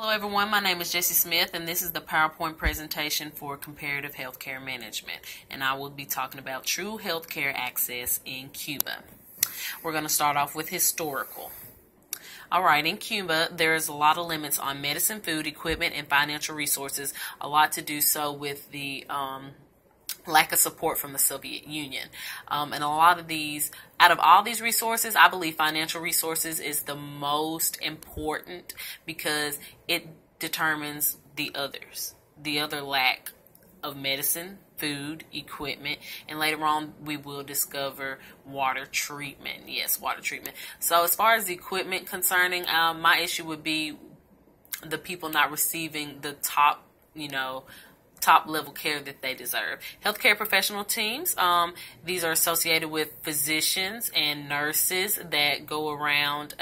Hello everyone, my name is Jessie Smith and this is the PowerPoint presentation for comparative healthcare management, and I will be talking about true healthcare access in Cuba. We're going to start off with historical. Alright, in Cuba there is a lot of limits on medicine, food, equipment, and financial resources, a lot to do so with the lack of support from the Soviet Union. And a lot of these, out of all these resources, I believe financial resources is the most important because it determines the others. The other lack of medicine, food, equipment, and later on we will discover water treatment. Yes, water treatment. So as far as the equipment concerning, my issue would be the people not receiving the top level care that they deserve. Healthcare professional teams, these are associated with physicians and nurses that go around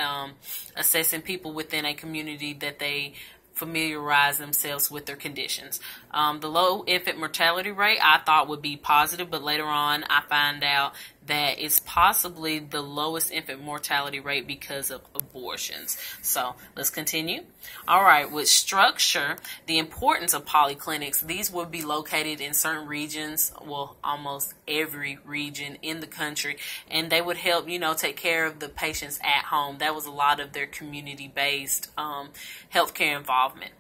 assessing people within a community that they familiarize themselves with their conditions. The low infant mortality rate I thought would be positive, but later on I find out that it's possibly the lowest infant mortality rate because of abortions. So let's continue. All right, with structure, the importance of polyclinics, these would be located in certain regions, well, almost every region in the country, and they would help, take care of the patients at home. That was a lot of their community-based healthcare involvement.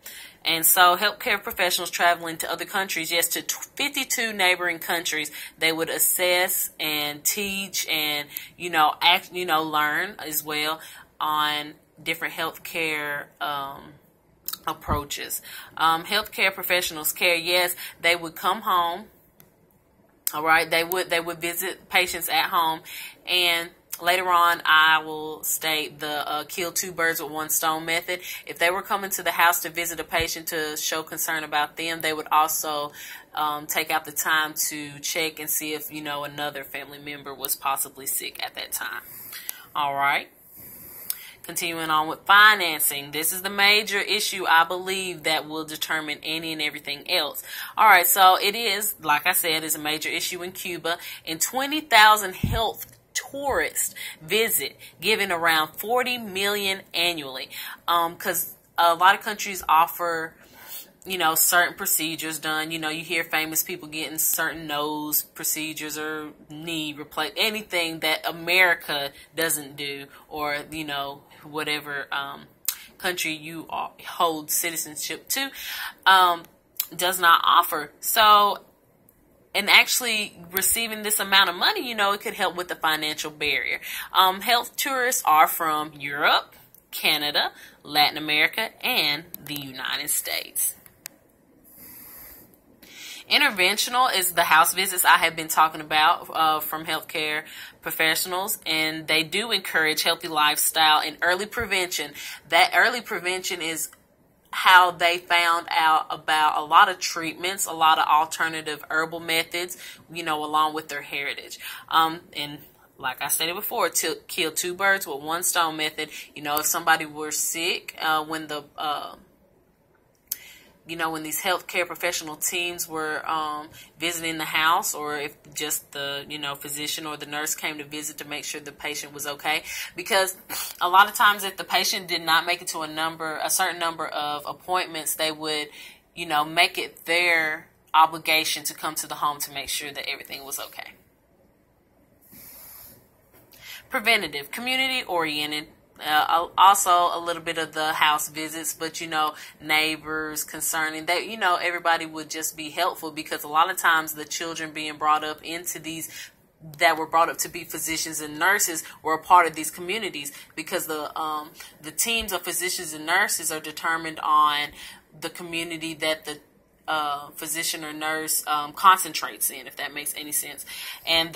And so healthcare professionals traveling to other countries, yes, to 52 neighboring countries, they would assess and teach and, learn as well on different healthcare approaches. Healthcare professionals care, yes, they would come home. All right, they would visit patients at home, and later on, I will state the kill two birds with one stone method. If they were coming to the house to visit a patient to show concern about them, they would also take out the time to check and see if, another family member was possibly sick at that time. All right. Continuing on with financing. This is the major issue, I believe, that will determine any and everything else. All right, so it is, like I said, is a major issue in Cuba. And 20,000 health tourists visit, giving around 40 million annually. Because a lot of countries offer, certain procedures done. You hear famous people getting certain nose procedures or knee replacement, anything that America doesn't do, or, whatever country you hold citizenship to, does not offer. So, and actually receiving this amount of money, it could help with the financial barrier. Health tourists are from Europe, Canada, Latin America, and the United States. Interventional is the house visits I have been talking about from healthcare professionals, and they do encourage healthy lifestyle and early prevention. That early prevention is how they found out about a lot of treatments, a lot of alternative herbal methods, along with their heritage. And like I stated before, to kill two birds with one stone method. If somebody were sick, when these healthcare professional teams were visiting the house, or if just the, physician or the nurse came to visit to make sure the patient was okay. Because a lot of times if the patient did not make it to a certain number of appointments, they would, make it their obligation to come to the home to make sure that everything was okay. Preventative, community-oriented. Also a little bit of the house visits, but neighbors concerning that, everybody would just be helpful, because a lot of times the children being brought up into these, that were brought up to be physicians and nurses, were a part of these communities, because the teams of physicians and nurses are determined on the community that the physician or nurse concentrates in, if that makes any sense. And